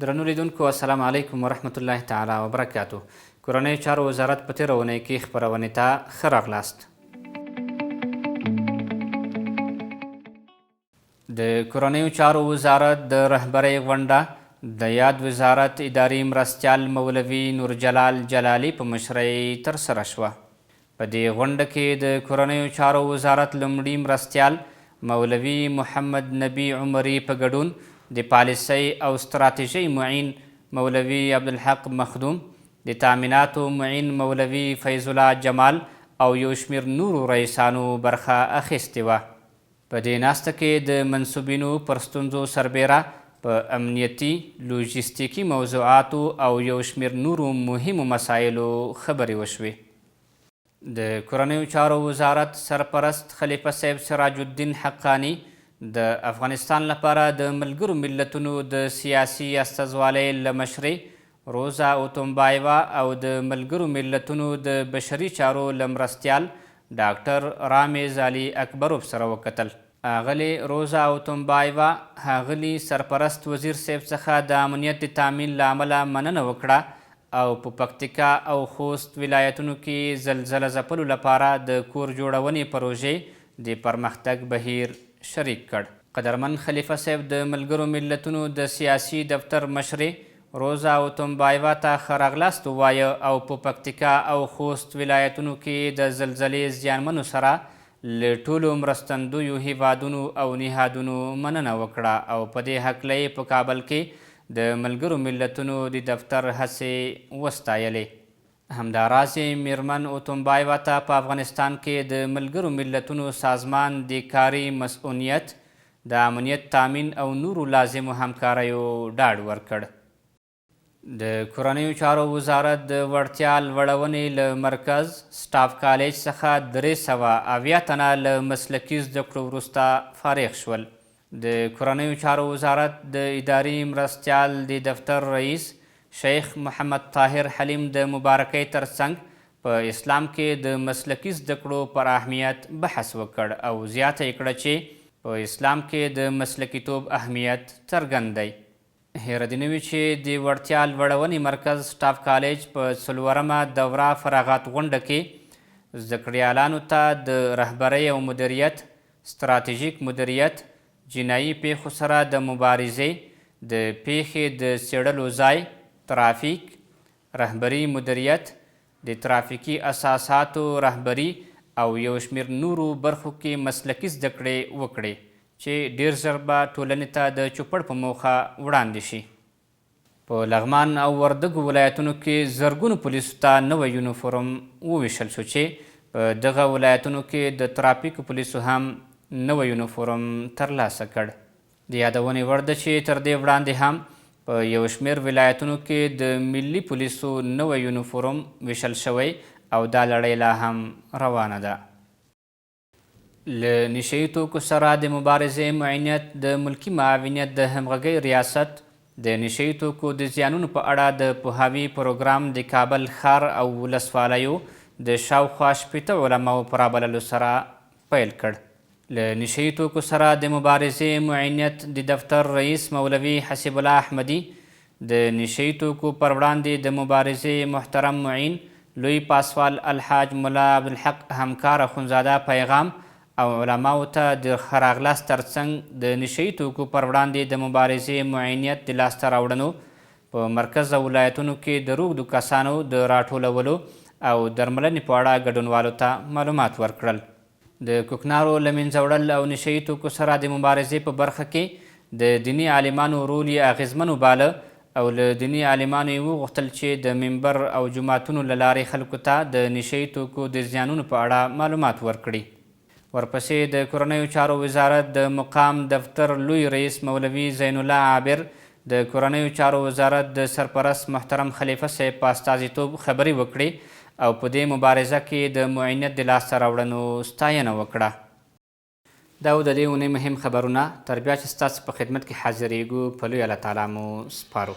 درنو لیدونکو السلام علیکم ورحمت الله تعالی وبرکاتو. کورنیو چارو وزارت په تېره اونۍ کې خپرونې ته ښه راغلاست. د کورنیو چارو وزارت د رهبرۍ غونډه د یاد وزارت اداري مرستیال مولوي نورجلال جلالي په مشرۍ ترسره شوه. په دې غونډه کې د کورنیو چارو وزارت لومړي مرستیال مولوي محمد نبي عمري په ګډون د پالیسۍ او ستراتیژۍ معین مولوي عبدالحق مخدوم، د تامیناتو معین مولوي فیض الله جمال او یو شمېر نورو رئیسانو برخه اخیستې وه. په دې ناسته کې د منصوبینو پر ستونزو سربیره په امنیتي، لوژیستیکي موضوعاتو او یو شمېر نورو مهمو مسایلو خبرې وشوې. د کورنیو چارو وزارت سرپرست خلیفه صاحب سراج الدین حقانی د افغانستان لپاره د ملګرو ملتونو د سیاسي استازوالۍ له مشرې روزا اوتومبایوا او د ملګرو ملتونو د بشري چارو له مرستیال ډاکټر رامز علي اکبروف سره وکتل. ښاغلې روزا اوتومبایوا ښاغلي سرپرست وزیر صاحب څخه د امنیت د تامین له امله مننه وکړه او په پکتیکا او خوست ولایتونو کې زلزله ځپلو لپاره د کور جوړونې پروژې د پرمختګ بهیر شریک کړ. قدرمن خلیفه صاحب د ملګرو ملتونو د سیاسي دفتر مشرې روزا اوتومبایوا ته ښه راغلاست ووایه او په پکتیکا او خوست ولایتونو کې د زلزلې زیانمنو سره له ټولو مرستندویو هیوادونو او نهادونو مننه وکړه او په دې هکله یې په کابل کې د ملګرو ملتونو د دفتر هڅې وستایلې. همداراز میرمن اوتومبایوا ته په افغانستان کې د ملګرو ملتونو سازمان د کاري مسؤلیت، د امنیت تامین او نورو لازمو همکاریو ډاډ ورکړ. د کورنیو چارو وزارت د وړتیا لوړونې له مرکز سټاف کالج څخه 370 تنه له مسلکي زده کړو وروسته فارغ شول. د کورنیو چارو وزارت د اداري مرستیال د دفتر رئیس شیخ محمد طاهر حلیم د مبارکۍ ترڅنګ په اسلام کې د مسلکي زده کړو پر اهمیت بحث وکړ او زیاته یې کړه چې په اسلام کې د مسلکیتوب اهمیت څرګند دی. هیره دې نه وي چې د وړتیا لوړونې مرکز سټاف کالج په 4مه دوره فراغت غونډه کې زده کړیالانو ته د رهبرۍ او مدیریت، ستراتیژیک مدیریت، جنایي پیښو سره د مبارزې، د پیښې د څیړلو ځای، ترافیک، رهبري مدیریت، د ترافیکي اساساتو رهبري او یو شمېر نورو برخو کې مسلکي زده کړې وکړي چې ډیر ژر به ټولنې ته د چوپړ په موخه وړاندې شي. په لغمان او وردګو ولایتونو کې زرګونو پولیسو ته نوی یونیفورم وویشل شو چې په دغه ولایتونو کې د ترافیکو پولیسو هم نوی یونیفورم ترلاسه کړ. د یادونې وړ ده چې تر دې وړاندې هم په یو شمېر ولایتونو کې د ملي پولیسو نوی یونیفورم ویشل شوی او دا لړۍ لا هم روانه ده. له نشه یي توکو سره د مبارزې معینیت د ملکي معاونیت د همغږۍ ریاست د نشه یي توکو د زیانونو په اړه د پوهاوي پروګرام د کابل ښار او ولسوالیو د شاوخوا 80 علماو په رابللو سره پیل کړ. له نشه یي توکو سره د مبارزې معینیت د دفتر رئیس مولوي حسیب الله احمدي د نشه یي توکو پر وړاندې د مبارزې محترم معین لوی پاسوال الحاج ملا عبدالحق همکار اخونزاده پیغام او علماو ته د ښه راغلاست ترڅنګ د نشه یي توکو پر وړاندې د مبارزې معینیت د لاسته راوړنو په مرکز او ولایتونو کې د روږدو کسانو د راټولولو او درملنې په اړه ګډونوالو ته معلومات ورکړل. د کوکنارو له منځه وړل او نشه یي توکو سره د مبارزې په برخه کې د دیني عالمانو رول یې اغیزمن وباله او له دیني عالمانو یې وغوښتل چې د منبر او جوماتونو له لارې خلکو ته د نشه یي توکو د زیانونو په اړه معلومات ورکړي. ورپسې د کورنیو چارو وزارت د مقام دفتر لوی رئیس مولوي زین الله عابر د کورنیو چارو وزارت د سرپرست محترم خلیفه صاحب په استازیتوب خبرې وکړې او په دې مبارزه کې د معینیت د لاسته راوړنو ستاینه وکړه. دا و د دې اونۍ مهم خبرونه. تر بیا چې ستاسو په خدمت کې حاضرېږو په لوی الله تعالی مو سپارو.